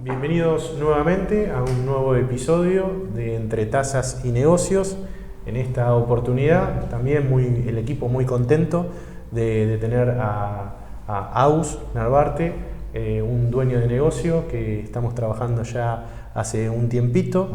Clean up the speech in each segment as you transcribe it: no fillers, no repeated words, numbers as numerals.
Bienvenidos nuevamente a un nuevo episodio de Entre Tazas y Negocios. En esta oportunidad también el equipo muy contento de tener a Agus Narvarte, un dueño de negocio que estamos trabajando ya hace un tiempito.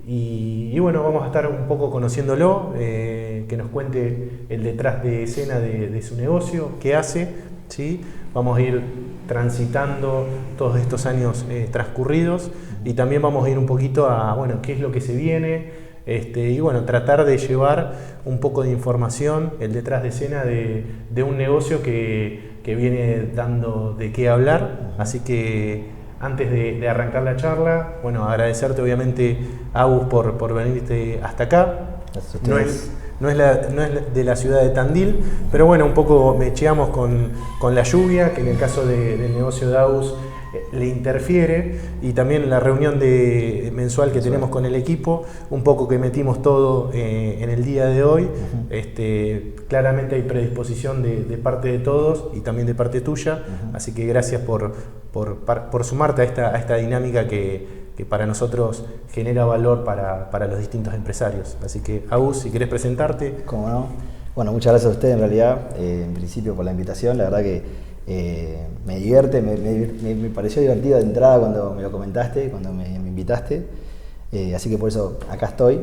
Y bueno, vamos a estar un poco conociéndolo, que nos cuente el detrás de escena de su negocio, qué hace, ¿sí? Vamos a ir transitando todos estos años transcurridos y también vamos a ir un poquito a, bueno, qué es lo que se viene, y bueno, tratar de llevar un poco de información, el detrás de escena de un negocio que viene dando de qué hablar. Así que antes de arrancar la charla, bueno, agradecerte obviamente, Agus, por venirte hasta acá. No es de la ciudad de Tandil, pero bueno, un poco mecheamos con la lluvia, que en el caso del negocio de Agus le interfiere, y también la reunión mensual que tenemos con el equipo, un poco que metimos todo en el día de hoy. Claramente hay predisposición de parte de todos y también de parte tuya, así que gracias por sumarte a esta dinámica que para nosotros genera valor para los distintos empresarios. Así que, Agus, si querés presentarte. ¿Cómo no? Bueno, muchas gracias a ustedes en realidad, en principio por la invitación. La verdad que me divierte, me pareció divertido de entrada cuando me lo comentaste, cuando me invitaste. Así que por eso acá estoy.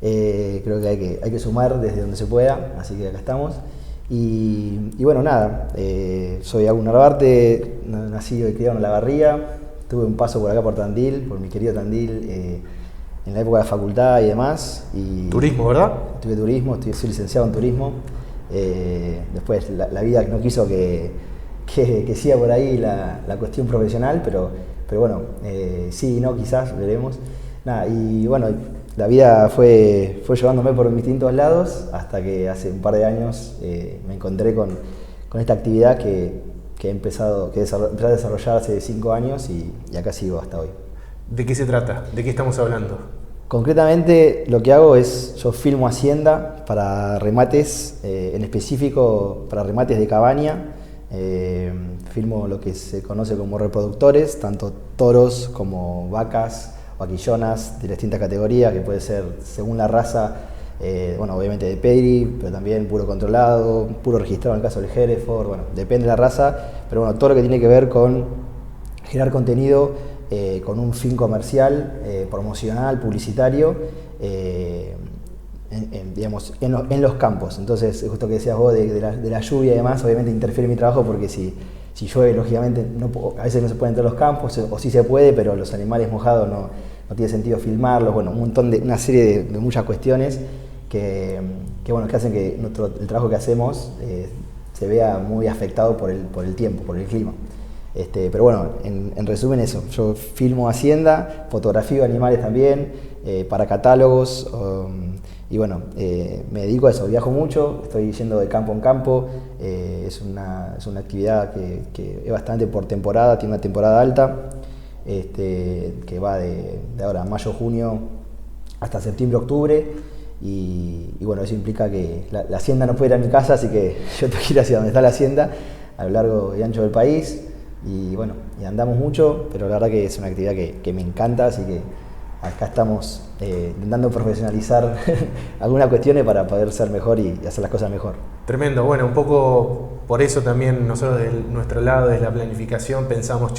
Creo que hay que sumar desde donde se pueda, así que acá estamos. Y bueno, nada, soy Agus Narvarte, nacido y criado en La Barría. Tuve un paso por acá por Tandil, por mi querido Tandil, en la época de la facultad y demás. Turismo, ¿verdad? Tuve turismo, soy licenciado en turismo. Después la vida no quiso que siga por ahí la cuestión profesional, pero bueno, sí y no, quizás, veremos. Nada, y bueno, la vida fue llevándome por distintos lados hasta que hace un par de años me encontré con esta actividad que empecé a desarrollar hace 5 años y acá sigo hasta hoy. ¿De qué se trata? ¿De qué estamos hablando? Concretamente lo que hago es, yo filmo hacienda para remates, en específico para remates de cabaña. Filmo lo que se conoce como reproductores, tanto toros como vacas, vaquillonas de distintas categorías, que puede ser según la raza, bueno, obviamente de pedigree, pero también puro controlado, puro registrado en el caso del Hereford, bueno, depende de la raza, pero bueno, todo lo que tiene que ver con generar contenido con un fin comercial, promocional, publicitario, en los campos. Entonces, justo que decías vos de la lluvia y demás, obviamente interfiere en mi trabajo porque si llueve, lógicamente, a veces no se puede entrar a los campos, o sí se puede, pero los animales mojados no tiene sentido filmarlos. Bueno, una serie de muchas cuestiones que hacen que el trabajo que hacemos se vea muy afectado por el tiempo, por el clima. Pero bueno, en resumen eso, yo filmo hacienda, fotografío animales también, para catálogos, y bueno, me dedico a eso, viajo mucho, estoy yendo de campo en campo. Es una actividad que es bastante por temporada, tiene una temporada alta, que va de ahora mayo, junio hasta septiembre, octubre, y bueno, eso implica que la hacienda no puede ir a mi casa, así que yo tengo que ir hacia donde está la hacienda, a lo largo y ancho del país. Y bueno, y andamos mucho, pero la verdad que es una actividad que me encanta, así que acá estamos intentando profesionalizar algunas cuestiones para poder ser mejor y hacer las cosas mejor. Tremendo. Bueno, un poco por eso también nosotros de nuestro lado, desde la planificación, pensamos,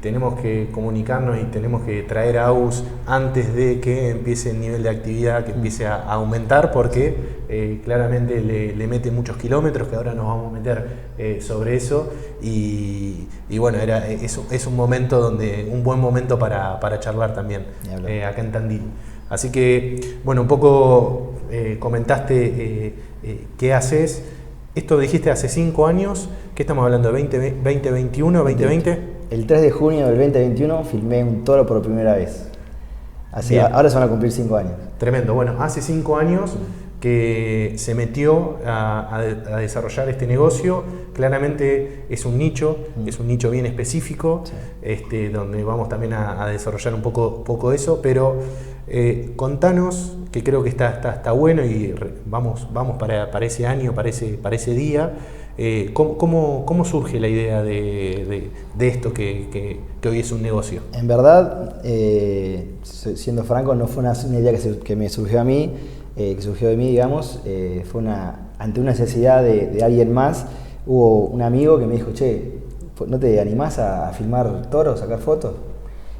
tenemos que comunicarnos y tenemos que traer a Agus antes de que empiece el nivel de actividad, que empiece a aumentar, porque claramente le mete muchos kilómetros, que ahora nos vamos a meter sobre eso. Y bueno, es un buen momento para charlar también, acá en Tandil. Así que, bueno, un poco comentaste qué haces. Esto dijiste hace 5 años. ¿Qué estamos hablando? ¿2021, 2020? El 3 de junio del 2021 filmé un toro por primera vez. Ahora se van a cumplir 5 años. Tremendo. Bueno, hace 5 años que se metió a desarrollar este negocio. Claramente es un nicho bien específico, donde vamos también a desarrollar un poco eso, pero Contanos, que creo que está bueno y vamos para ese año, para ese día. ¿Cómo surge la idea de esto que hoy es un negocio? En verdad, siendo franco, no fue una idea que me surgió a mí, que surgió de mí, digamos, fue ante una necesidad de alguien más. Hubo un amigo que me dijo, che, ¿no te animás a filmar toros, sacar fotos?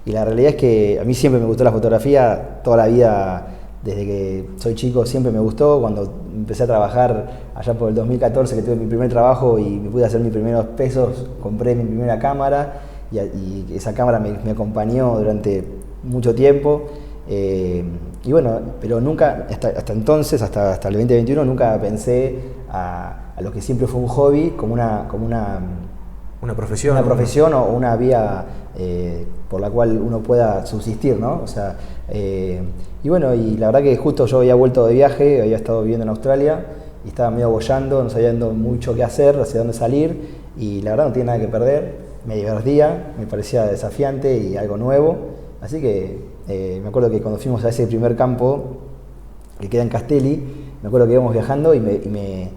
Y la realidad es que a mí siempre me gustó la fotografía, toda la vida, desde que soy chico siempre me gustó. Cuando empecé a trabajar allá por el 2014, que tuve mi primer trabajo y me pude hacer mis primeros pesos, compré mi primera cámara y esa cámara me acompañó durante mucho tiempo. Y bueno, pero nunca, hasta entonces, hasta el 2021, nunca pensé a lo que siempre fue un hobby como una profesión. Una profesión o una vía por la cual uno pueda subsistir, ¿no? O sea, y bueno, y la verdad que justo yo había vuelto de viaje, había estado viviendo en Australia y estaba medio boyando, no sabía mucho qué hacer, hacia dónde salir, y la verdad no tenía nada que perder, me divertía, me parecía desafiante y algo nuevo, así que me acuerdo que cuando fuimos a ese primer campo que queda en Castelli, me acuerdo que íbamos viajando y me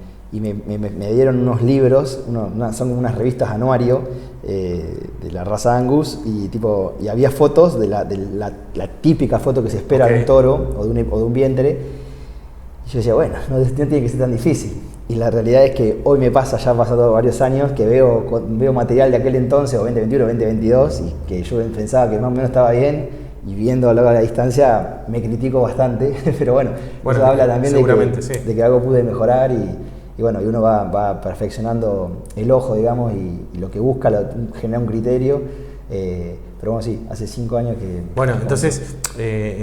dieron unos libros, son unas revistas anuario de la raza Angus, y había fotos de la típica foto que se espera de un toro o de un vientre. Y yo decía, bueno, no tiene que ser tan difícil. Y la realidad es que hoy ya han pasado varios años, que veo material de aquel entonces, o 2021, 2022, y que yo pensaba que más o menos estaba bien, y viendo a la distancia me critico bastante, pero bueno, eso habla también de que algo pude mejorar y bueno, y uno va perfeccionando el ojo, digamos, y lo que busca genera un criterio. Pero bueno, sí, hace 5 años que... Bueno, entonces,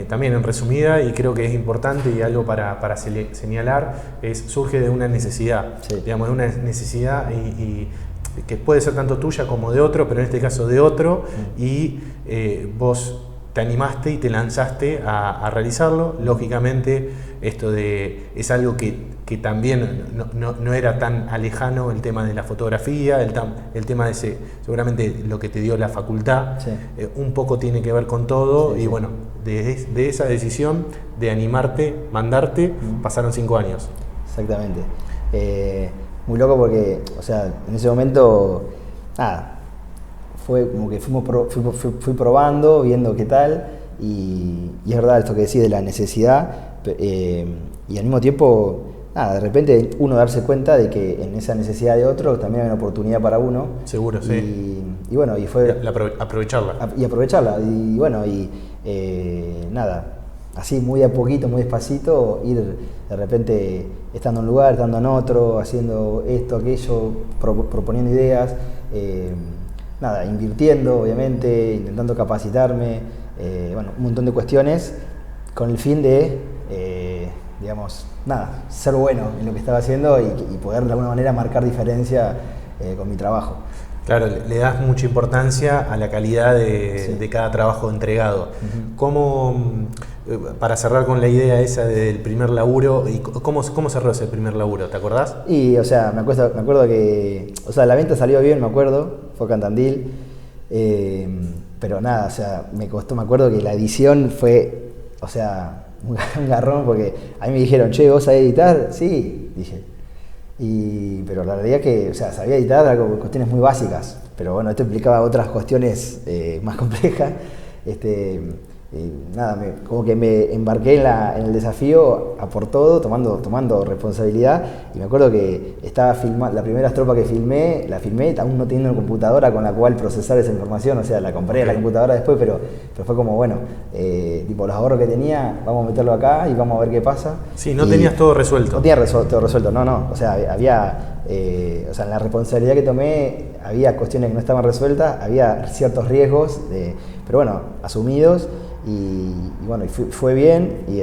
también en resumida, y creo que es importante y algo para señalar, surge de una necesidad, sí. Digamos, de una necesidad y que puede ser tanto tuya como de otro, pero en este caso de otro, y vos te animaste y te lanzaste a realizarlo. Lógicamente, esto es algo que también no era tan alejano, el tema de la fotografía, el tema de seguramente lo que te dio la facultad, sí. Un poco tiene que ver con todo, sí, y sí. bueno, de esa decisión de animarte, mandarte, pasaron 5 años. Exactamente. Muy loco porque, o sea, en ese momento, nada, fue como que fui probando, viendo qué tal, y es verdad esto que decís de la necesidad, y al mismo tiempo, nada, de repente uno darse cuenta de que en esa necesidad de otro también hay una oportunidad para uno. Seguro, sí. Y bueno, y fue... aprovecharla. Y aprovecharla, y bueno, nada, así muy a poquito, muy despacito, ir de repente estando en un lugar, estando en otro, haciendo esto, aquello, proponiendo ideas, nada, invirtiendo, obviamente, intentando capacitarme, bueno, un montón de cuestiones con el fin de, digamos, nada, ser bueno en lo que estaba haciendo y poder de alguna manera marcar diferencia con mi trabajo. Claro, le das mucha importancia a la calidad Sí. de cada trabajo entregado. Uh-huh. ¿Cómo, para cerrar con la idea esa del primer laburo, y cómo cerró ese primer laburo? ¿Te acordás? Y, o sea, me acuerdo que, o sea, la venta salió bien, me acuerdo, fue acá en Tandil, pero nada, o sea, me acuerdo que la edición fue, o sea, un garrón, porque a mí me dijeron, che, ¿vos sabés editar? Sí, dije. Pero la realidad es que, o sea, sabía editar algo, cuestiones muy básicas, pero bueno, esto implicaba otras cuestiones más complejas. Nada, como que me embarqué en el desafío a por todo, tomando responsabilidad, y me acuerdo que estaba filmando, la primera estrofa que la filmé aún no teniendo una computadora con la cual procesar esa información, o sea, la compré a la computadora después, pero fue como, bueno, tipo los ahorros que tenía, vamos a meterlo acá y vamos a ver qué pasa. Sí, no tenías todo resuelto. No tenía todo resuelto, no, o sea, había, o sea, en la responsabilidad que tomé, había cuestiones que no estaban resueltas, había ciertos riesgos, pero bueno, asumidos. Y bueno, y fue bien, y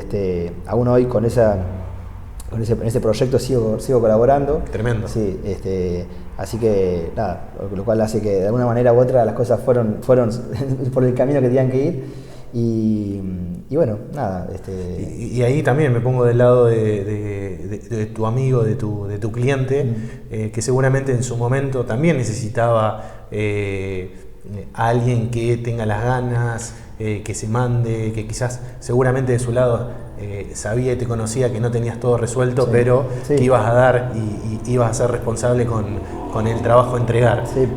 aún hoy en ese proyecto sigo colaborando. Tremendo. Sí, así que nada, lo cual hace que de alguna manera u otra las cosas fueron por el camino que tenían que ir. Y bueno, nada. Y ahí también me pongo del lado de tu amigo, de tu cliente, que seguramente en su momento también necesitaba a alguien que tenga las ganas, que se mande, que quizás seguramente de su lado sabía y te conocía que no tenías todo resuelto, pero que ibas a dar y ibas a ser responsable con el trabajo a entregar. Sí.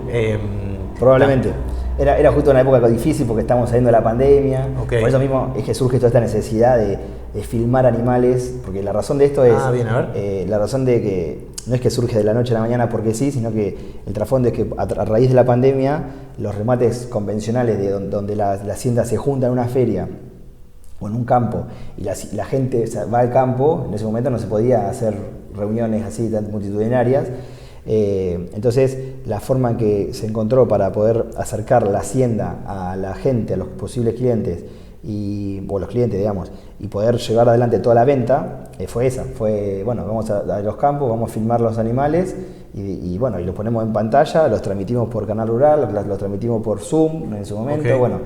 Probablemente. Era justo una época difícil porque estábamos saliendo de la pandemia. Okay. Por eso mismo es que surge toda esta necesidad de filmar animales, porque la razón de esto es... bien, a ver. La razón de que no es que surge de la noche a la mañana porque sí, sino que el trasfondo es que a raíz de la pandemia los remates convencionales donde la hacienda se junta en una feria o en un campo y la gente va al campo, en ese momento no se podía hacer reuniones así tan multitudinarias. Entonces la forma en que se encontró para poder acercar la hacienda a la gente, a los posibles clientes o los clientes, digamos, y poder llevar adelante toda la venta, fue esa. Fue, bueno, vamos a los campos, vamos a filmar los animales y bueno, y los ponemos en pantalla, los transmitimos por Canal Rural, los transmitimos por Zoom en su momento, bueno,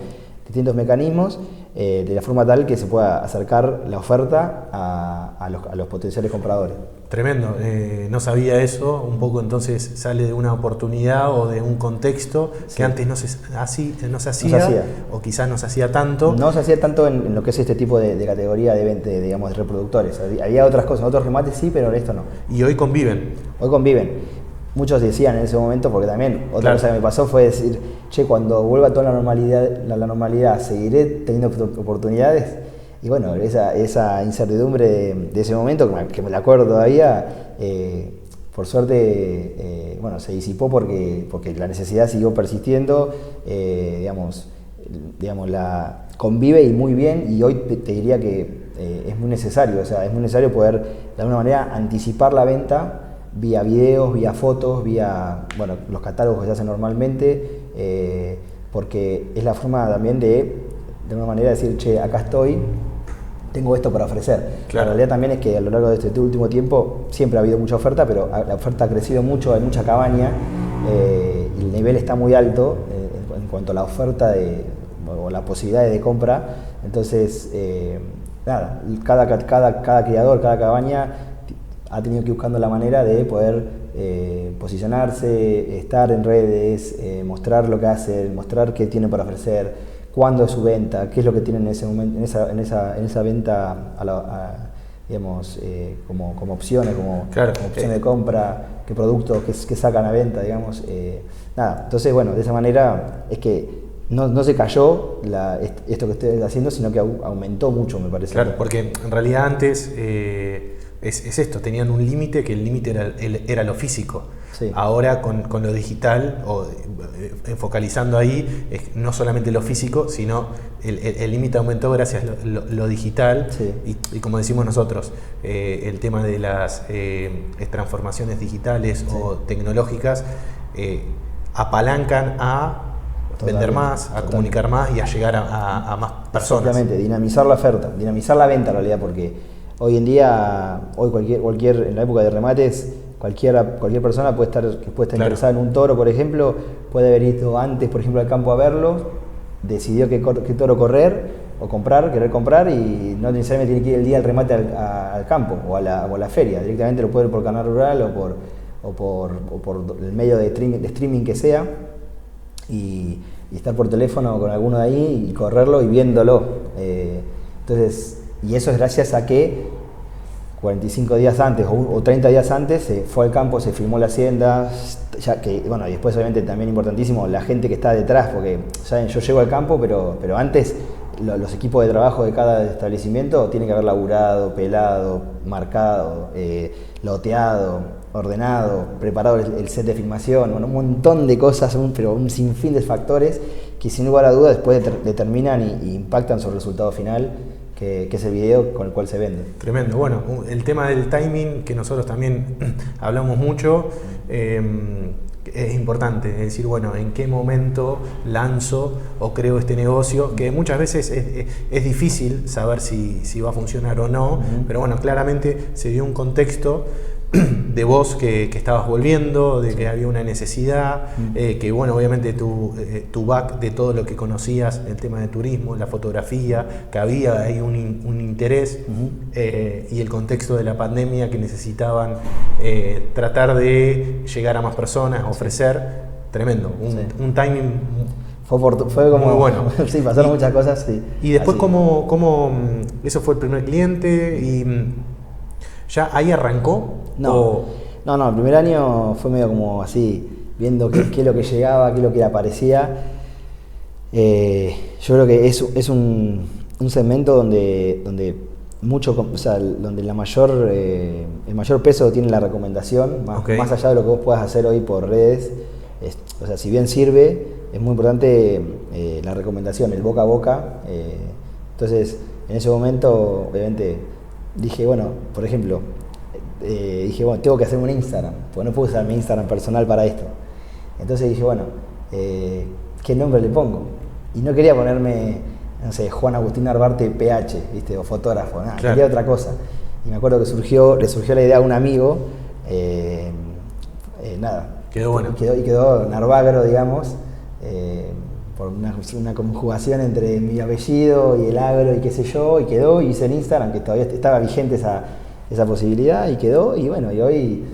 distintos mecanismos, de la forma tal que se pueda acercar la oferta a los potenciales compradores. Tremendo, no sabía eso, un poco entonces sale de una oportunidad o de un contexto que antes no se hacía, o quizás no se hacía tanto. No se hacía tanto en lo que es este tipo de categoría de venta, digamos, de reproductores. Había otras cosas, otros remates sí, pero esto no. Y hoy conviven. Hoy conviven. Muchos decían en ese momento, porque también otra cosa que me pasó fue decir, che, cuando vuelva toda la normalidad, ¿seguiré teniendo oportunidades? Y bueno, esa incertidumbre de ese momento, que me la acuerdo todavía, por suerte, bueno, se disipó porque la necesidad siguió persistiendo, digamos, la convive y muy bien, y hoy te diría que es muy necesario, o sea, es muy necesario poder de alguna manera anticipar la venta vía videos, vía fotos, vía, bueno, los catálogos que se hacen normalmente, porque es la forma también de alguna manera decir, che, acá estoy, tengo esto para ofrecer. La realidad también es que a lo largo de este último tiempo siempre ha habido mucha oferta, pero la oferta ha crecido mucho, hay mucha cabaña, y el nivel está muy alto en cuanto a la oferta o la posibilidad de compra. Entonces, nada, cada criador, cada cabaña ha tenido que ir buscando la manera de poder posicionarse, estar en redes, mostrar lo que hacen, mostrar qué tienen para ofrecer, cuándo es su venta, qué es lo que tienen en ese momento, en esa venta, digamos, como opciones, como opciones de compra, qué productos, qué sacan a venta, digamos. Nada, entonces, bueno, de esa manera es que no se cayó esto que estoy haciendo, sino que aumentó mucho, me parece. Claro, porque en realidad antes es esto, tenían un límite, que el límite era lo físico. Sí. Ahora con lo digital, o focalizando ahí, no solamente lo físico, sino el límite aumentó gracias a lo digital. Sí. Y como decimos nosotros, el tema de las transformaciones digitales o tecnológicas apalancan a vender más, a comunicar más y a llegar a más personas. Exactamente, dinamizar la oferta, dinamizar la venta en realidad, porque hoy en día, en la época de remates, cualquier persona puede estar interesada en un toro, por ejemplo, puede haber ido antes, por ejemplo, al campo a verlo, decidió qué toro correr o querer comprar, y no necesariamente tiene que ir el día del remate al campo o a la feria, directamente lo puede ver por Canal Rural o por el medio de streaming que sea, y estar por teléfono con alguno de ahí y correrlo y viéndolo. Entonces, y eso es gracias a que 45 días antes o 30 días antes se fue al campo, se filmó la hacienda, bueno, y después obviamente también importantísimo la gente que está detrás, porque saben, yo llego al campo, pero antes los equipos de trabajo de cada establecimiento tienen que haber laburado, pelado, marcado, loteado, ordenado, preparado el set de filmación, bueno, un montón de cosas, pero un sinfín de factores que sin lugar a dudas después determinan y impactan sobre el resultado final, que es el video con el cual se vende. Tremendo. Bueno, el tema del timing, que nosotros también hablamos mucho, es importante, es decir, bueno, en qué momento lanzo o creo este negocio, que muchas veces es difícil saber si va a funcionar o no, pero bueno, claramente se dio un contexto de vos que estabas volviendo, de que había una necesidad, que bueno, obviamente tu back de todo lo que conocías, el tema de turismo, la fotografía, que había ahí un interés, y el contexto de la pandemia, que necesitaban tratar de llegar a más personas, ofrecer, tremendo, un timing fue como... Muy bueno. Sí, pasaron muchas cosas, sí. Y después, Así. ¿cómo eso fue el primer cliente? ¿Y ya ahí arrancó? No, no, el primer año fue medio como así, viendo qué es lo que llegaba, qué es lo que aparecía. Yo creo que es un segmento donde mucho, o sea, donde el mayor peso tiene la recomendación, más allá de lo que vos puedas hacer hoy por redes. O sea, si bien sirve, es muy importante la recomendación, el boca a boca. Entonces, en ese momento, obviamente, dije, bueno, por ejemplo, tengo que hacer un Instagram, porque no puedo usar mi Instagram personal para esto. Entonces dije, bueno, ¿qué nombre le pongo? Y no quería ponerme, no sé, Juan Agustín Arbarte PH, ¿viste? O fotógrafo, nada, claro. Quería otra cosa. Y me acuerdo que le surgió la idea a un amigo, Quedó bueno. Quedó Narvagro, digamos, por una conjugación entre mi apellido y el agro y qué sé yo, y quedó, y hice en Instagram, que todavía estaba vigente esa posibilidad, y quedó, y bueno, y hoy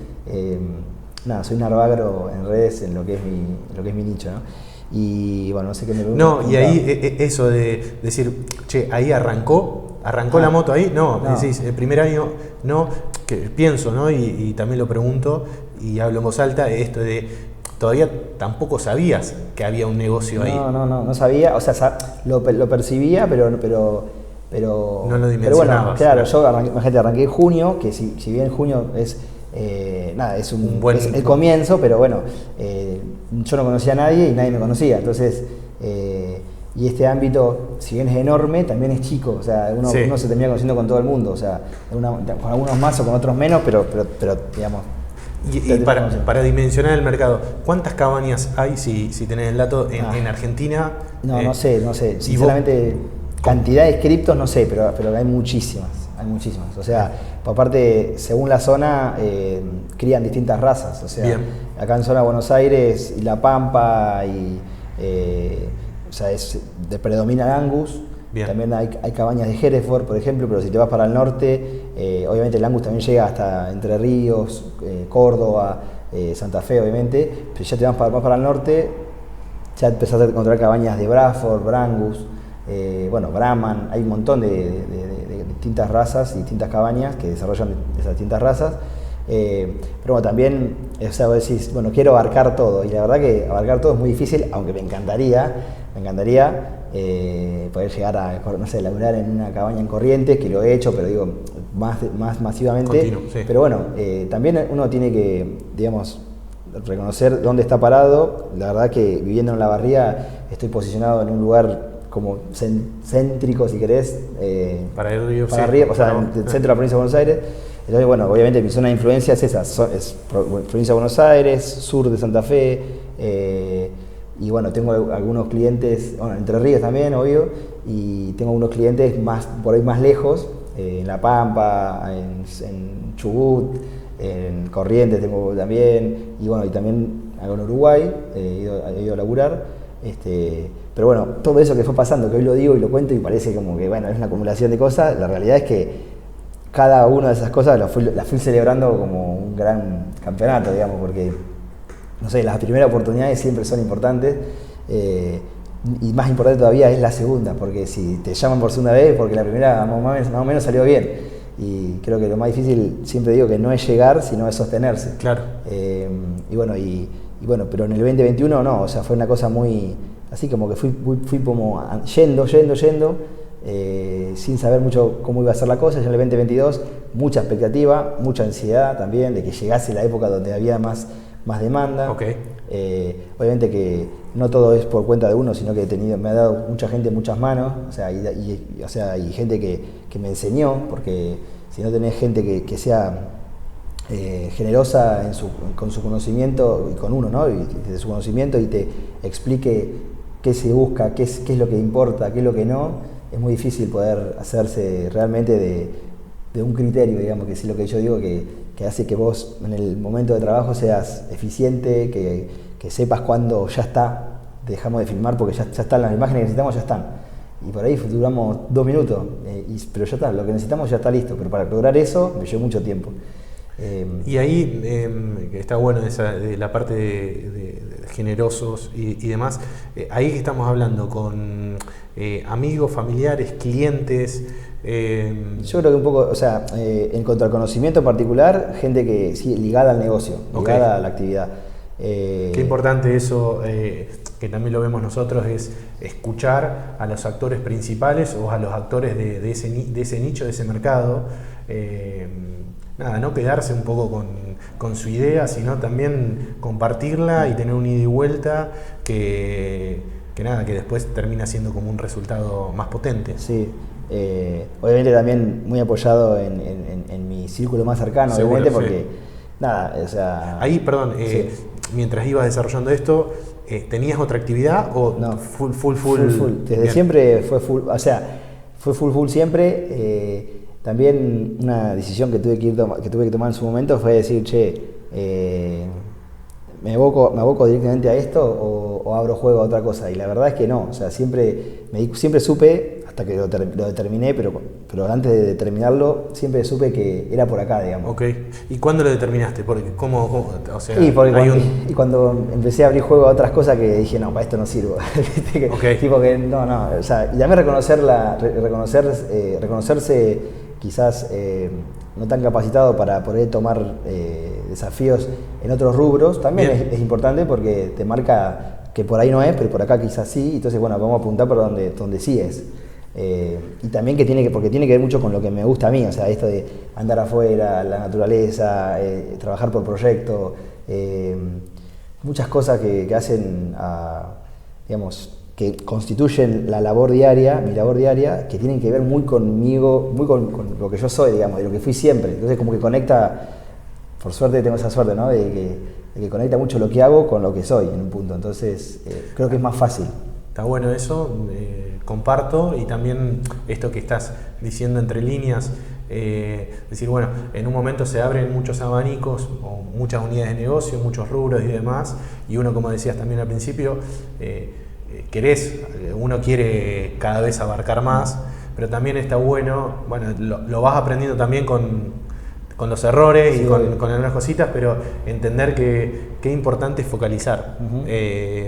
soy Narvagro en redes, en lo que es mi nicho, ¿no? Y bueno, no sé qué me preguntas. No, y ahí eso de decir, che, ahí arrancó la moto ahí, no, decís, el primer año, no, que pienso, ¿no? Y también lo pregunto y hablo en voz alta, esto de, todavía tampoco sabías que había un negocio ahí. No sabía, o sea, lo percibía, pero no lo dimensionabas. Pero bueno, claro, yo arranqué en junio, que si bien junio es es el comienzo, pero bueno, yo no conocía a nadie y nadie me conocía, entonces y este ámbito, si bien es enorme, también es chico, o sea, uno se termina conociendo con todo el mundo, o sea, con algunos más o con otros menos, pero digamos. Y para dimensionar el mercado, ¿cuántas cabañas hay, si tenés el dato, en Argentina? No sé, sinceramente, cantidad de criptos no sé, pero hay muchísimas. O sea, por parte, según la zona, crían distintas razas. O sea, bien. Acá en zona de Buenos Aires y La Pampa, o sea, predomina el Angus. Bien. También hay cabañas de Hereford, por ejemplo, pero si te vas para el norte, obviamente el Angus también llega hasta Entre Ríos, Córdoba, Santa Fe, obviamente, pero ya te vas más para el norte, ya empezás a encontrar cabañas de Braford, Brangus, Brahman, hay un montón de distintas razas y distintas cabañas que desarrollan esas distintas razas. Pero bueno, también, o sea, vos decís, bueno, quiero abarcar todo, y la verdad que abarcar todo es muy difícil, aunque me encantaría poder llegar a, no sé, laburar en una cabaña en Corrientes, que lo he hecho, pero digo, más masivamente. Continuo, sí. Pero bueno, también uno tiene que, digamos, reconocer dónde está parado. La verdad que viviendo en La Barría estoy posicionado en un lugar como céntrico, si querés, para el río, para arriba, o sea, en el centro de la provincia de Buenos Aires. Entonces, bueno, obviamente mi zona de influencia es esa, es provincia de Buenos Aires, sur de Santa Fe, y bueno, tengo algunos clientes, Entre Ríos también, obvio, y tengo algunos clientes por ahí más lejos, en La Pampa, en Chubut, en Corrientes tengo también, y bueno, y también hago en Uruguay, he ido a laburar. Pero bueno, todo eso que fue pasando, que hoy lo digo y lo cuento y parece como que, bueno, es una acumulación de cosas, la realidad es que cada una de esas cosas las fui celebrando como un gran campeonato, digamos, porque, no sé, las primeras oportunidades siempre son importantes, y más importante todavía es la segunda, porque si te llaman por segunda vez, porque la primera más o menos salió bien, y creo que lo más difícil, siempre digo que no es llegar, sino es sostenerse. Claro. Y bueno, pero en el 2021 no, o sea, fue una cosa muy, así como que fui como yendo, sin saber mucho cómo iba a ser la cosa. Ya en el 2022, mucha expectativa, mucha ansiedad también de que llegase la época donde había más demanda. Okay. Obviamente que no todo es por cuenta de uno, sino que me ha dado mucha gente muchas manos, o sea, y gente que me enseñó, porque si no tenés gente que sea generosa con su conocimiento y con uno, ¿no? Y de su conocimiento, y te explique qué se busca, qué es lo que importa, qué es lo que no, es muy difícil poder hacerse realmente de un criterio, digamos, que es lo que yo digo, que hace que vos en el momento de trabajo seas eficiente, que sepas cuándo ya está, dejamos de filmar porque ya están las imágenes que necesitamos, ya están. Y por ahí duramos 2 minutos, pero ya está, lo que necesitamos ya está listo, pero para lograr eso me llevó mucho tiempo. Y ahí está bueno de la parte de generosos y demás. Ahí que estamos hablando con amigos, familiares, clientes. Yo creo que un poco, o sea, en cuanto al conocimiento en particular, gente que sí, ligada al negocio, ligada a la actividad. Qué importante eso, que también lo vemos nosotros, es escuchar a los actores principales o a los actores de ese nicho, de ese mercado. Nada, no quedarse un poco con su idea, sino también compartirla y tener un ida y vuelta que después termina siendo como un resultado más potente. Sí. Obviamente también muy apoyado en mi círculo más cercano, Seguro, obviamente, porque sí. nada, o sea... Ahí, perdón, sí. Mientras ibas desarrollando esto, ¿tenías otra actividad o no, full? Desde Bien. siempre fue full, o sea, fue full siempre. También una decisión que tuve que tomar en su momento fue decir, ¿me aboco directamente a esto o abro juego a otra cosa? Y la verdad es que no, o sea, siempre supe, hasta que lo determiné, pero antes de determinarlo, siempre supe que era por acá, digamos. Ok, ¿y cuándo lo determinaste? Porque, ¿cómo? O sea, Y cuando empecé a abrir juego a otras cosas que dije, no, para esto no sirvo. Okay. Tipo que no, o sea, y también reconocerse quizás no tan capacitado para poder tomar desafíos en otros rubros, también es importante porque te marca que por ahí no es, pero por acá quizás sí, entonces bueno, vamos a apuntar por donde sí es. Y también porque tiene que ver mucho con lo que me gusta a mí, o sea, esto de andar afuera, la naturaleza, trabajar por proyecto, muchas cosas que hacen, digamos, que constituyen mi labor diaria, que tienen que ver muy conmigo, muy con lo que yo soy, digamos, de lo que fui siempre. Entonces como que conecta, por suerte tengo esa suerte, ¿no? De que conecta mucho lo que hago con lo que soy en un punto. Entonces creo que es más fácil. Está bueno eso, comparto, y también esto que estás diciendo entre líneas, decir, bueno, en un momento se abren muchos abanicos o muchas unidades de negocio, muchos rubros y demás, y uno, como decías también al principio, uno quiere cada vez abarcar más, pero también está bueno, lo vas aprendiendo también con los errores, sí, y con algunas cositas, pero entender que es importante focalizar.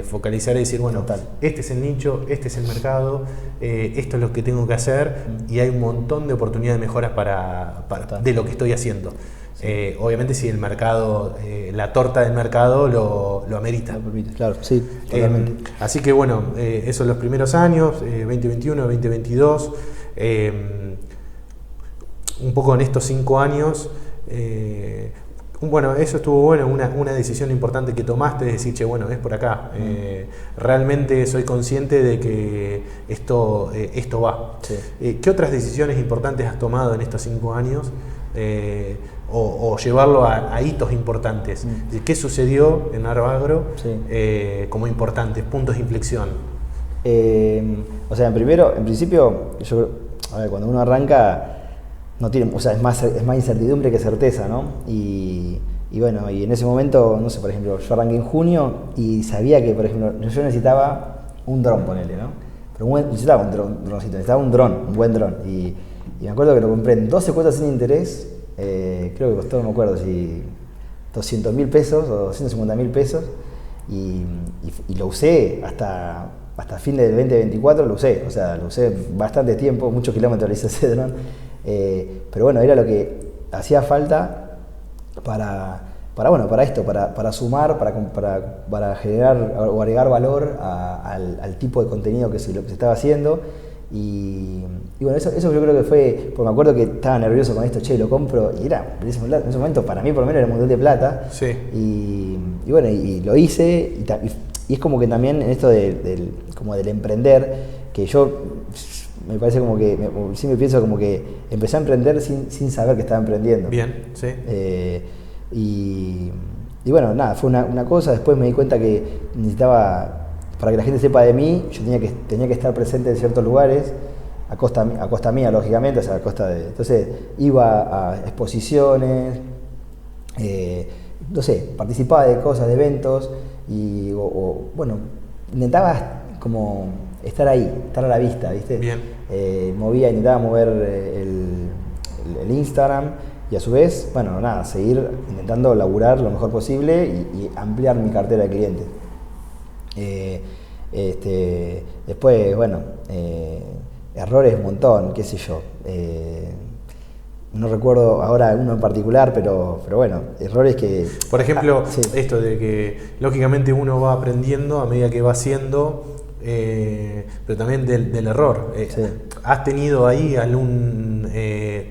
Focalizar y decir, bueno, total, este es el nicho, este es el mercado, esto es lo que tengo que hacer, y hay un montón de oportunidades de mejoras de lo que estoy haciendo. Sí. Obviamente si el mercado, la torta del mercado lo amerita. Claro, sí, totalmente. Así que bueno, esos son los primeros años, 2021, 2022. Un poco en estos 5 años, bueno, eso estuvo bueno, una decisión importante que tomaste, es decir, bueno, es por acá, realmente soy consciente de que esto va. Sí. ¿Qué otras decisiones importantes has tomado en estos 5 años? O llevarlo a hitos importantes. ¿Qué sucedió en Arvagro, sí, como importantes, puntos de inflexión? O sea, en principio, cuando uno arranca, no tiene, o sea, es más incertidumbre que certeza, ¿no? Y bueno, y en ese momento, no sé, por ejemplo, yo arranqué en junio y sabía que, por ejemplo, yo necesitaba un dron, ponele, ¿no? Pero necesitaba un buen dron. Y me acuerdo que lo compré en 12 cuotas sin interés, creo que costó, no me acuerdo si 200.000 pesos o 250.000 pesos, y lo usé hasta fin del 2024, lo usé bastante tiempo, muchos kilómetros le hice ese dron. Pero bueno, era lo que hacía falta para esto, para sumar, para generar o agregar valor al tipo de contenido que se estaba haciendo. Y bueno, eso yo creo que fue, porque me acuerdo que estaba nervioso con esto, lo compro, y era, en ese momento, para mí por lo menos era un montón de plata. Sí. Y bueno, y lo hice, y es como que también en esto como del emprender, que yo me parece como que, sí me pienso como que empecé a emprender sin saber que estaba emprendiendo. Bien, sí. Y bueno, fue una cosa. Después me di cuenta que necesitaba, para que la gente sepa de mí, yo tenía que estar presente en ciertos lugares, a costa mía, lógicamente, o sea, a costa de... Entonces iba a exposiciones, no sé, participaba de cosas, de eventos, y bueno, intentaba como estar ahí, estar a la vista, ¿viste? Bien. Intentaba mover el Instagram, y a su vez, bueno, seguir intentando laburar lo mejor posible y ampliar mi cartera de clientes. Después, bueno, errores un montón, qué sé yo. No recuerdo ahora uno en particular, pero bueno, errores que... Por ejemplo, sí. Esto de que lógicamente uno va aprendiendo a medida que va haciendo, pero también del error. Sí. ¿Has tenido ahí algún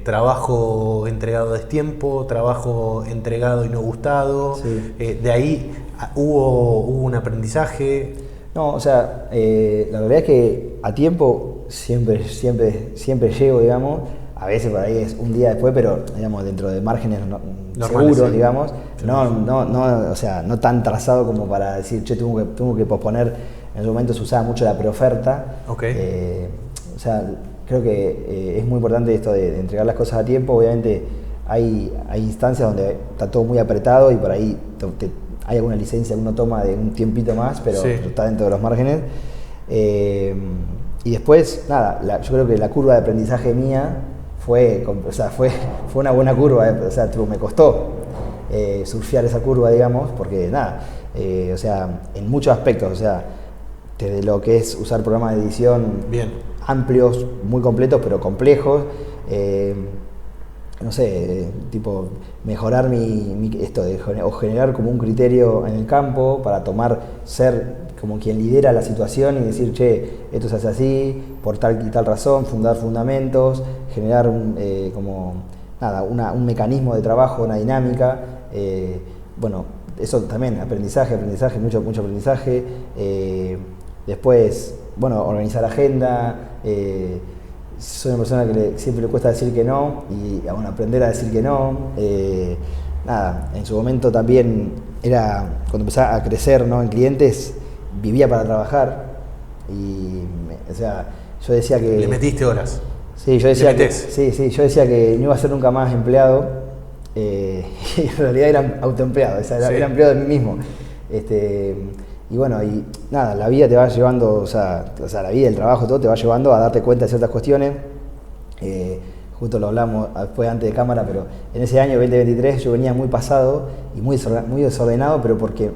trabajo entregado a destiempo, trabajo entregado y no gustado? Sí. De ahí hubo un aprendizaje. No, o sea, la verdad es que a tiempo siempre llego, digamos. A veces por ahí es un día después, pero digamos dentro de márgenes seguros, sí. digamos. Sí. O sea, no tan trazado como para decir, che, tengo que posponer. En ese momento se usaba mucho la preoferta. Okay. O sea, creo que es muy importante esto de entregar las cosas a tiempo. Obviamente hay instancias donde está todo muy apretado y por ahí hay alguna licencia que uno toma de un tiempito más, pero está dentro de los márgenes. Y después, nada, yo creo que la curva de aprendizaje mía fue una buena curva, o sea, me costó surfear esa curva, digamos, porque nada, o sea, en muchos aspectos, o sea, desde lo que es usar programas de edición amplios, muy completos, pero complejos, no sé, tipo mejorar o generar como un criterio en el campo para ser como quien lidera la situación y decir, che, esto se hace así, por tal y tal razón, fundar fundamentos, generar un mecanismo de trabajo, una dinámica, bueno, eso también, aprendizaje, mucho aprendizaje, después, bueno, organizar agenda, soy una persona que siempre le cuesta decir que no y bueno, aprender a decir que no. Nada, en su momento también cuando empezaba a crecer, ¿no?, en clientes, vivía para trabajar y, o sea, yo decía que... ¿Le metiste horas? Sí, yo decía yo decía que no iba a ser nunca más empleado y en realidad era autoempleado, o sea, era empleado de mí mismo. Y bueno, y nada, la vida te va llevando, o sea, la vida, el trabajo, todo te va llevando a darte cuenta de ciertas cuestiones. Justo lo hablamos después antes de cámara, pero en ese año 2023 yo venía muy pasado y muy desordenado, pero porque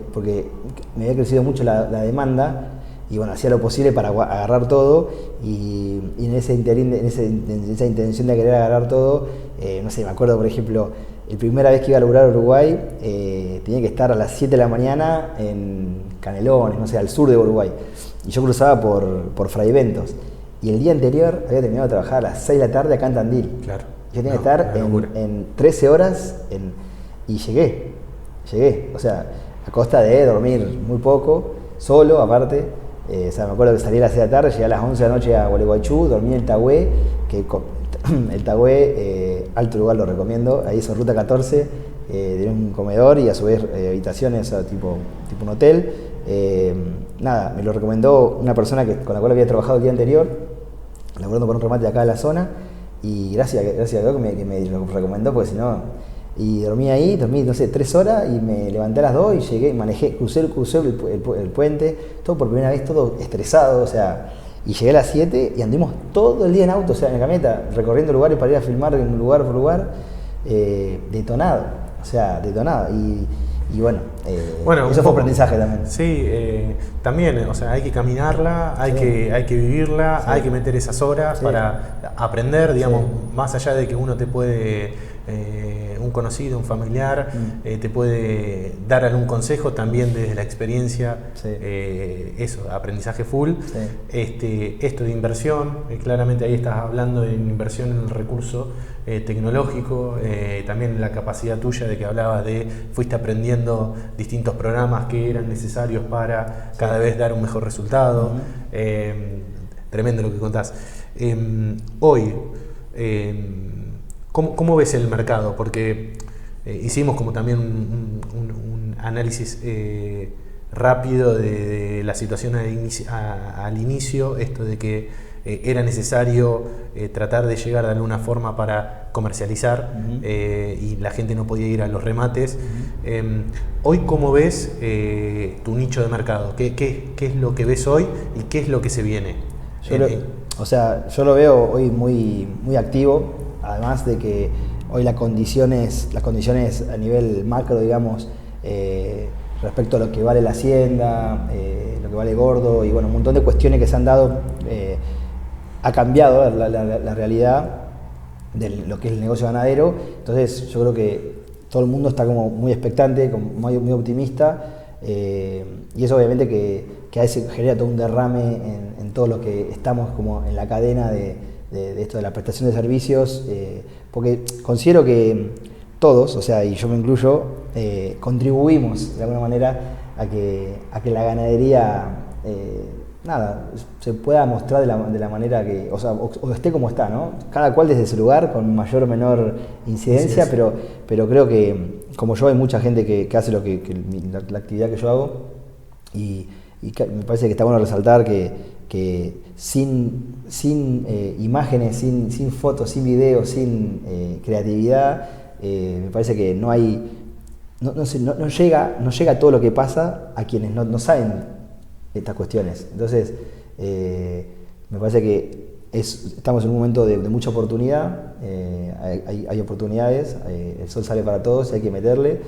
me había crecido mucho la demanda y bueno, hacía lo posible para agarrar todo y en ese interín, en esa intención de querer agarrar todo, no sé, me acuerdo por ejemplo, la primera vez que iba a laburar a Uruguay, tenía que estar a las 7 de la mañana en Canelones, no sé, al sur de Uruguay, y yo cruzaba por Fraiventos. Y el día anterior había terminado de trabajar a las 6 de la tarde acá en Tandil. Claro. Yo tenía que estar en 13 horas y llegué. O sea, a costa de dormir muy poco, solo aparte. O sea, me acuerdo que salí a las 6 de la tarde, llegué a las 11 de la noche a Gualeguaychú, dormí en el Tagüé, el Tagüé, alto lugar, lo recomiendo. Ahí hizo ruta 14, tenía un comedor y a su vez habitaciones, o sea, tipo un hotel. Nada, me lo recomendó una persona con la cual había trabajado el día anterior, laburando por un remate de acá de la zona, y gracias a Dios que me lo recomendó, porque si no, y dormí, no sé, 3 horas y me levanté a las 2 y llegué, crucé el puente, todo por primera vez, todo estresado, o sea, y llegué a las 7 y anduvimos todo el día en auto, o sea, en la camioneta, recorriendo lugares para ir a filmar en lugar por lugar, detonado. Y bueno, eso fue aprendizaje también. Sí, también, o sea, hay que caminarla, hay que vivirla, hay que meter esas horas para aprender, digamos, más allá de que uno te puede, un conocido, un familiar, te puede dar algún consejo, también desde la experiencia, eso, aprendizaje full. Esto de inversión, claramente ahí estás hablando de inversión en el recurso tecnológico, también la capacidad tuya de que hablabas fuiste aprendiendo distintos programas que eran necesarios para cada vez dar un mejor resultado. Tremendo lo que contás. Hoy, ¿cómo ves el mercado? Porque hicimos como también un análisis rápido de la situación al inicio, esto de que era necesario tratar de llegar de alguna forma para comercializar y la gente no podía ir a los remates. Hoy, ¿cómo ves tu nicho de mercado? ¿Qué es lo que ves hoy y qué es lo que se viene? Yo lo veo hoy muy, muy activo, además de que hoy las condiciones a nivel macro, digamos, respecto a lo que vale la hacienda, lo que vale gordo, y bueno, un montón de cuestiones que se han dado, ha cambiado la realidad de lo que es el negocio ganadero. Entonces yo creo que todo el mundo está como muy expectante, como muy optimista, y eso obviamente que a veces genera todo un derrame en todo lo que estamos como en la cadena de esto de la prestación de servicios, porque considero que todos, o sea, y yo me incluyo, contribuimos de alguna manera a que la ganadería se pueda mostrar de la manera que, o sea, o esté como está, ¿no? Cada cual desde su lugar, con mayor o menor incidencia, pero creo que, como yo, hay mucha gente que hace la actividad que yo hago, y me parece que está bueno resaltar que sin imágenes, sin fotos, sin videos, sin creatividad, me parece que no llega todo lo que pasa a quienes no saben estas cuestiones. Entonces, me parece que estamos en un momento de mucha oportunidad, hay oportunidades, el sol sale para todos, hay que meterle,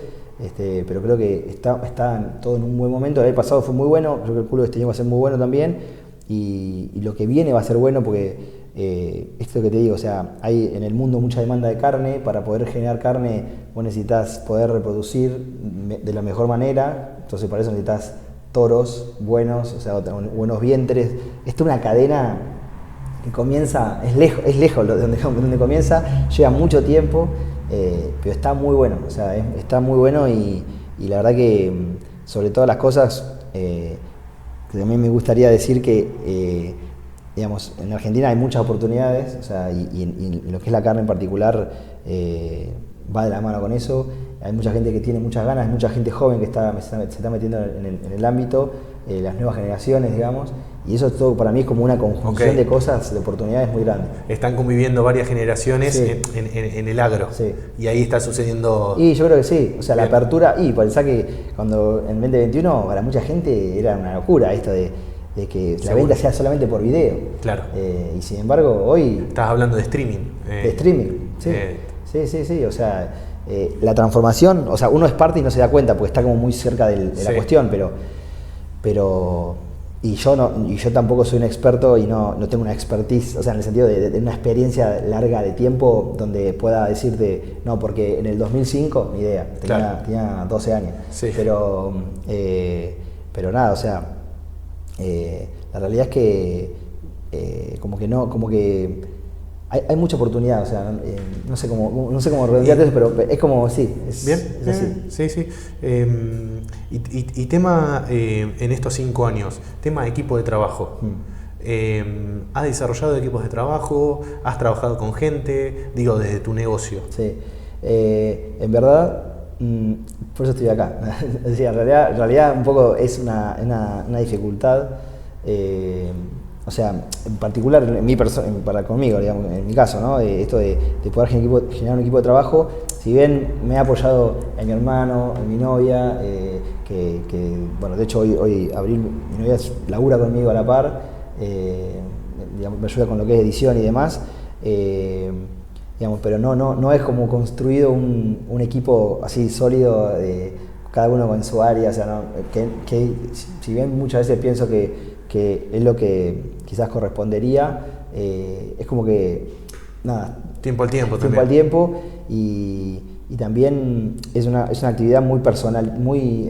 pero creo que está todo en un buen momento. El año pasado fue muy bueno, yo calculo que este año va a ser muy bueno también, y lo que viene va a ser bueno porque esto que te digo, o sea, hay en el mundo mucha demanda de carne. Para poder generar carne vos necesitas poder reproducir de la mejor manera, entonces para eso necesitas toros buenos, o sea, buenos vientres. Esta es una cadena que comienza, es lejos de donde comienza, lleva mucho tiempo, pero está muy bueno, o sea, está muy bueno, y la verdad que sobre todas las cosas, también me gustaría decir que digamos, en Argentina hay muchas oportunidades, o sea, y en lo que es la carne en particular, va de la mano con eso. Hay mucha gente que tiene muchas ganas, mucha gente joven que se está metiendo en el ámbito, las nuevas generaciones, digamos, y eso todo para mí es como una conjunción de cosas, de oportunidades muy grandes. Están conviviendo varias generaciones en el agro, y ahí está sucediendo... Y yo creo que sí, o sea, la apertura, y pensá que cuando en 2021 para mucha gente era una locura esto de que la venta sea solamente por video. Claro. Y sin embargo, hoy... Estás hablando de streaming. De streaming, sí, o sea... la transformación, o sea, uno es parte y no se da cuenta porque está como muy cerca de la cuestión, pero yo tampoco soy un experto y no tengo una expertise, o sea, en el sentido de una experiencia larga de tiempo donde pueda decirte, no, porque en el 2005, ni idea, tenía 12 años, pero nada, o sea, la realidad es que como que hay mucha oportunidad, o sea, no sé cómo redondearte eso, pero es como, sí, es así. Sí. Y tema, en estos 5 años, tema equipo de trabajo. ¿Has desarrollado equipos de trabajo? ¿Has trabajado con gente? Digo, desde tu negocio. Sí, en verdad, por eso estoy acá. Es decir, en realidad un poco es una dificultad. O sea, en particular conmigo, digamos, en mi caso, ¿no? Esto de poder generar un equipo de trabajo, si bien me ha apoyado en mi hermano, en mi novia, que bueno, de hecho hoy Abril, mi novia, labura conmigo a la par, digamos, me ayuda con lo que es edición y demás, digamos, pero no es como construido un equipo así sólido, cada uno con su área, o sea, ¿no? que si bien muchas veces pienso que es lo que quizás correspondería, es como que, nada. Tiempo al tiempo y también es una actividad muy personal, muy,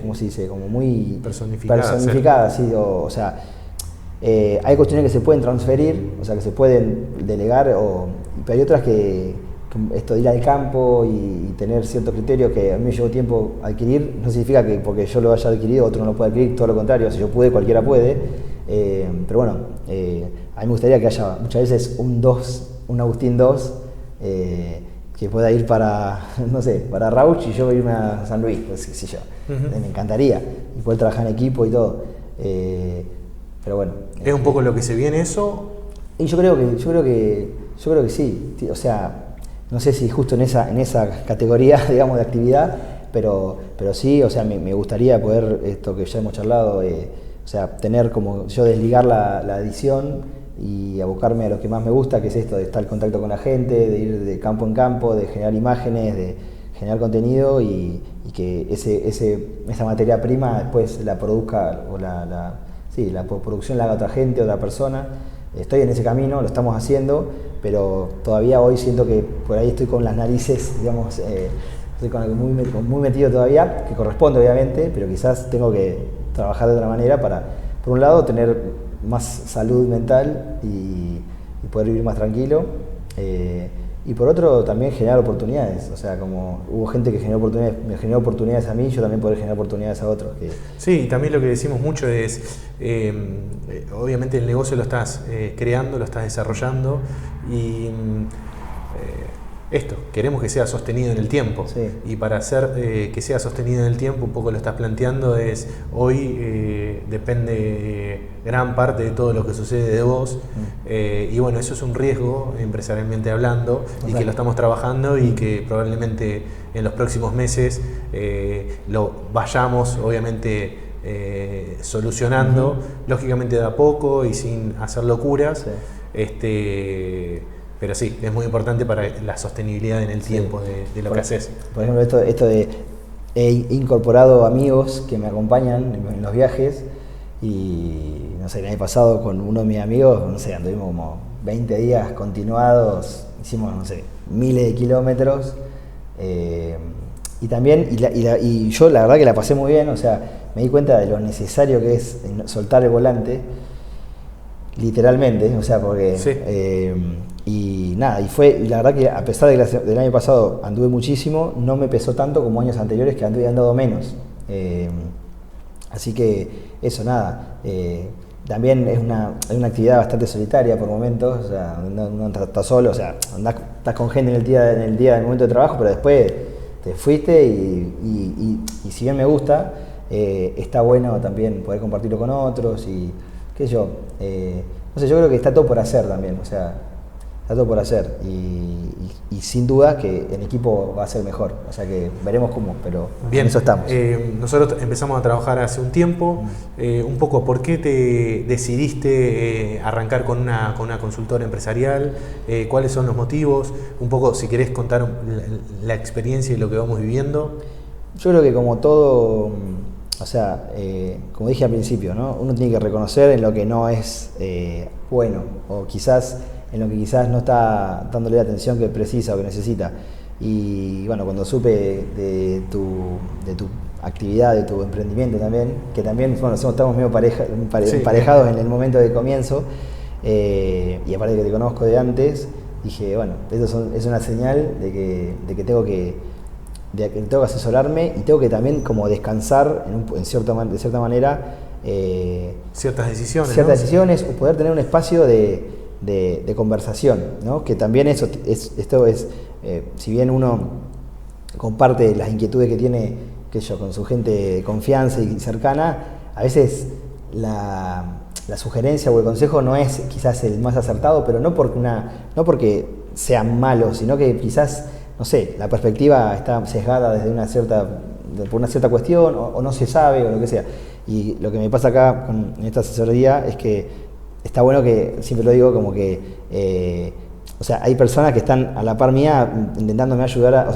¿cómo se dice? Como muy personificada, sí, o sea, hay cuestiones que se pueden transferir, o sea, que se pueden delegar, pero hay otras que esto de ir al campo y tener ciertos criterios que a mí me llevó tiempo adquirir, no significa que porque yo lo haya adquirido otro no lo pueda adquirir, todo lo contrario, si yo pude, cualquiera puede, pero bueno, a mí me gustaría que haya muchas veces un Agustín 2, que pueda ir para, no sé, para Rauch y yo irme a San Luis, pues qué sé yo, me encantaría, y poder trabajar en equipo y todo, pero bueno. ¿Es un poco lo que se viene eso? Y yo creo que sí, o sea, no sé si justo en esa categoría, digamos, de actividad, pero sí, o sea, me gustaría poder, esto que ya hemos charlado, o sea, tener como yo desligar la edición y abocarme a lo que más me gusta, que es esto de estar en contacto con la gente, de ir de campo en campo, de generar imágenes, de generar contenido y que esa materia prima después la produzca o la postproducción la haga otra gente, otra persona. Estoy en ese camino, lo estamos haciendo, pero todavía hoy siento que por ahí estoy con las narices, digamos, estoy muy metido todavía, que corresponde obviamente, pero quizás tengo que trabajar de otra manera para, por un lado, tener más salud mental y poder vivir más tranquilo. Y por otro, también generar oportunidades. O sea, como hubo gente que me generó oportunidades a mí, yo también poder generar oportunidades a otros. Sí, y también lo que decimos mucho es, obviamente el negocio lo estás creando, lo estás desarrollando y queremos que sea sostenido en el tiempo. Sí. Y para hacer que sea sostenido en el tiempo, un poco lo estás planteando, es hoy depende gran parte de todo lo que sucede de vos. Y bueno, eso es un riesgo empresarialmente hablando, y que lo estamos trabajando y que probablemente en los próximos meses lo vayamos obviamente solucionando, lógicamente de a poco y sin hacer locuras. Sí. Pero sí, es muy importante para la sostenibilidad en el tiempo de lo que haces. Por ejemplo, esto de he incorporado amigos que me acompañan en los viajes y, no sé, el año pasado con uno de mis amigos, no sé, anduvimos como 20 días continuados, hicimos, no sé, miles de kilómetros y también, y yo la verdad que la pasé muy bien, o sea, me di cuenta de lo necesario que es soltar el volante, literalmente, o sea, porque... Sí. Y nada, y la verdad que a pesar de que del año pasado anduve muchísimo, no me pesó tanto como años anteriores que he andado menos. Así que eso, nada. También es una actividad bastante solitaria por momentos, o sea, no estás solo, o sea, estás con gente en el día del momento de trabajo, pero después te fuiste y si bien me gusta, está bueno también poder compartirlo con otros y qué sé yo. No sé, yo creo que está todo por hacer también, o sea, está todo por hacer y sin duda que en equipo va a ser mejor, o sea que veremos cómo, pero bien, en eso estamos. Nosotros empezamos a trabajar hace un tiempo, un poco por qué te decidiste arrancar con una consultora empresarial, cuáles son los motivos, un poco si querés contar la experiencia y lo que vamos viviendo. Yo creo que como todo, o sea, como dije al principio, ¿no? Uno tiene que reconocer en lo que no es bueno, o quizás en lo que quizás no está dándole la atención que precisa o que necesita. Y bueno, cuando supe de tu actividad, de tu emprendimiento también, que también, bueno, estamos medio emparejados en el momento de comienzo, y aparte que te conozco de antes, dije, bueno, es una señal de que tengo que asesorarme y tengo que también como descansar de cierta manera ciertas decisiones, decisiones, o poder tener un espacio de conversación, ¿no? Que también esto es si bien uno comparte las inquietudes que tiene con su gente de confianza y cercana, a veces la sugerencia o el consejo no es quizás el más acertado, pero no porque sea malo, sino que quizás, no sé, la perspectiva está sesgada por una cierta cuestión o no se sabe o lo que sea. Y lo que me pasa acá en esta asesoría es que está bueno que, siempre lo digo, como que, o sea, hay personas que están a la par mía intentándome ayudar,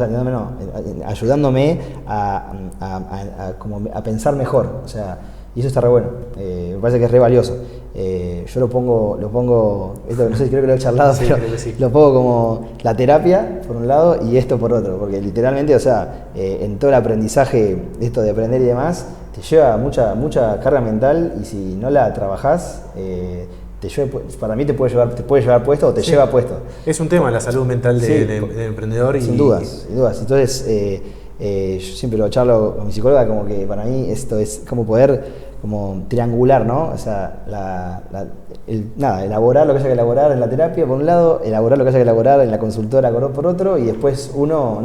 ayudándome a pensar mejor, o sea, y eso está re bueno, me parece que es re valioso. Yo lo pongo, esto no sé, creo que lo he charlado, sí, pero sí. Lo pongo como la terapia por un lado y esto por otro, porque literalmente, o sea, en todo el aprendizaje, esto de aprender y demás, te lleva mucha carga mental y si no la trabajás, para mí te puede llevar puesto o te lleva puesto. Es un tema la salud mental del emprendedor. Sin dudas. Entonces, yo siempre lo charlo con mi psicóloga, como que para mí esto es como poder triangular, ¿no? O sea, elaborar lo que haya que elaborar en la terapia por un lado, elaborar lo que haya que elaborar en la consultora por otro, y después uno,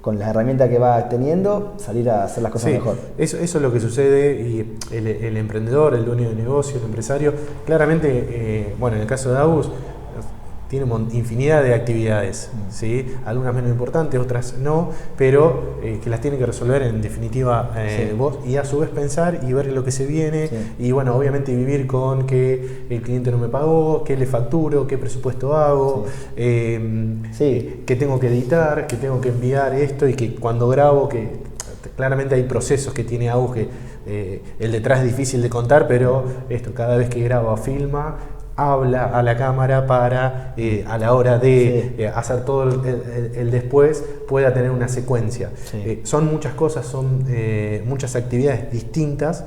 con las herramientas que va teniendo, salir a hacer las cosas mejor. Eso es lo que sucede, y el emprendedor, el dueño de negocio, el empresario, claramente, bueno, en el caso de Agus, tiene infinidad de actividades, ¿sí? Algunas menos importantes, otras no, pero que las tiene que resolver en definitiva vos, y a su vez pensar y ver lo que se viene, y bueno, obviamente vivir con que el cliente no me pagó, qué le facturo, qué presupuesto hago, que tengo que editar, que tengo que enviar esto, y que cuando grabo, que claramente hay procesos que tiene Agus que el detrás es difícil de contar, pero esto, cada vez que graba, filma, habla a la cámara para a la hora de hacer todo el después pueda tener una secuencia. Son muchas cosas, son muchas actividades distintas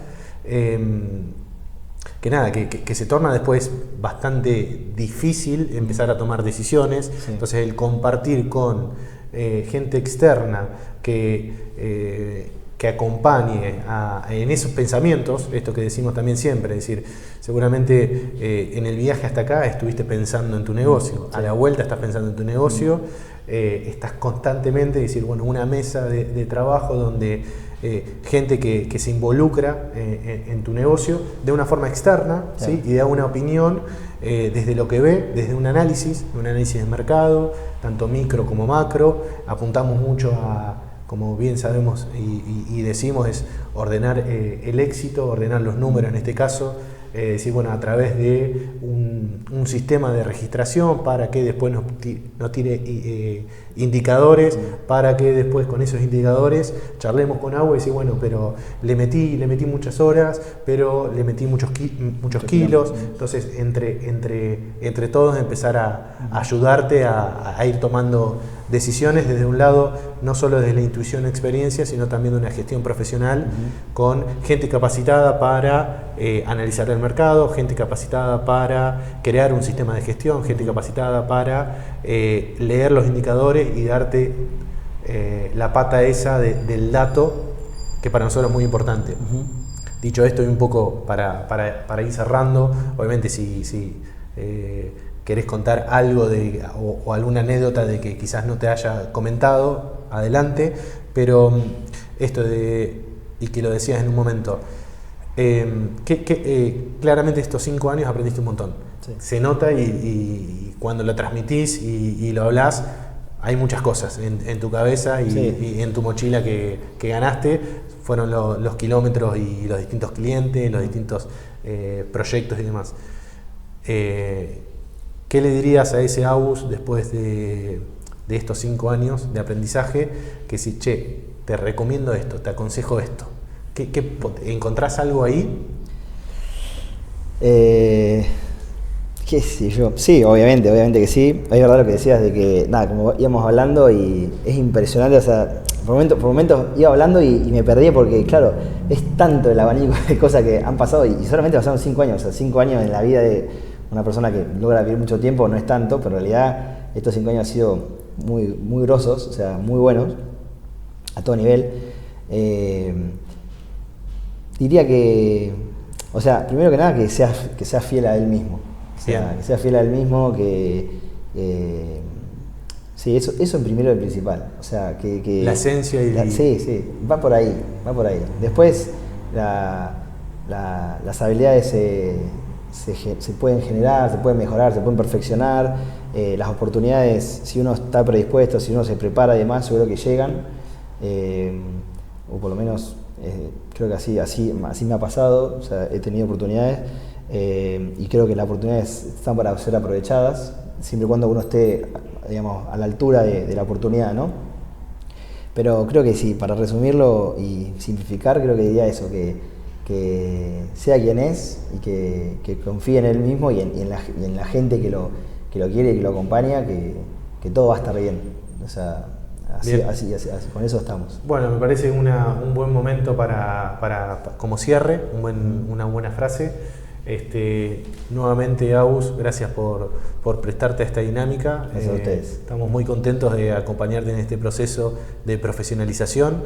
que se torna después bastante difícil empezar a tomar decisiones. Entonces el compartir con gente externa que acompañe en esos pensamientos, esto que decimos también siempre, es decir, seguramente en el viaje hasta acá estuviste pensando en tu negocio, a la vuelta estás pensando en tu negocio, estás constantemente, es decir, bueno, una mesa de trabajo donde gente que se involucra en tu negocio de una forma externa, ¿sí? Y da una opinión desde lo que ve, desde un análisis de mercado, tanto micro como macro. Apuntamos mucho a, como bien sabemos y decimos, es ordenar el éxito, ordenar los números en este caso, decir, bueno, a través de un sistema de registración para que después nos tire indicadores, para que después con esos indicadores charlemos con Agus y decir, bueno, pero le metí muchas horas, pero le metí muchos kilos. Entonces, entre todos empezar a ayudarte a ir tomando decisiones desde un lado, no solo desde la intuición y experiencia, sino también de una gestión profesional con gente capacitada para analizar el mercado, gente capacitada para crear un sistema de gestión, gente capacitada para leer los indicadores y darte la pata esa del dato, que para nosotros es muy importante. Dicho esto, y un poco para ir cerrando, obviamente si querés contar algo o alguna anécdota de que quizás no te haya comentado, adelante, pero esto y que lo decías en un momento, claramente estos 5 años aprendiste un montón. Se nota y cuando lo transmitís y lo hablás, hay muchas cosas en tu cabeza y en tu mochila que ganaste. Fueron los kilómetros y los distintos clientes, los distintos proyectos y demás. ¿Qué le dirías a ese Agus después de estos 5 años de aprendizaje? Que si, te recomiendo esto, te aconsejo esto. ¿Encontrás algo ahí? ¿Qué sé yo? Sí, obviamente que sí. Es verdad lo que decías de que, nada, como íbamos hablando y es impresionante, o sea, por momentos iba hablando y me perdí porque, claro, es tanto el abanico de cosas que han pasado y solamente pasaron 5 años, o sea, 5 años en la vida de una persona que logra vivir mucho tiempo no es tanto, pero en realidad estos 5 años han sido muy, muy grosos, o sea, muy buenos, a todo nivel. Diría que, o sea, primero que nada que sea fiel a él mismo. O sea, que sea fiel a él mismo, sí, eso en primero y principal. O sea, que la esencia y sí, va por ahí. Después las habilidades se pueden generar, se pueden mejorar, se pueden perfeccionar. Las oportunidades, si uno está predispuesto, si uno se prepara y demás, seguro que llegan. O por lo menos creo que así me ha pasado. O sea, he tenido oportunidades. Y creo que las oportunidades están para ser aprovechadas, siempre y cuando uno esté, digamos, a la altura de la oportunidad, ¿no? Pero creo que sí, para resumirlo y simplificar, creo que diría eso, que sea quien es y que confíe en él mismo y en la gente que lo quiere y que lo acompaña, que todo va a estar bien. O sea, así, con eso estamos. Bueno, me parece un buen momento para como cierre, una buena frase. Nuevamente, Agus, gracias por prestarte a esta dinámica. Gracias a ustedes. Estamos muy contentos de acompañarte en este proceso de profesionalización.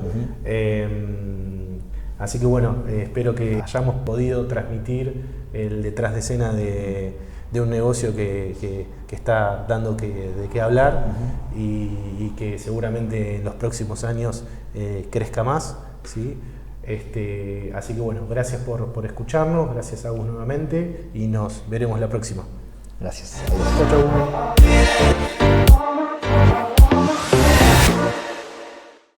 Así que bueno, espero que hayamos podido transmitir el detrás de escena de un negocio que está dando de qué hablar y que seguramente en los próximos años crezca más, ¿sí? Así que bueno, gracias por escucharnos, gracias Agus nuevamente y nos veremos la próxima. Gracias. Adiós. Chau, chau.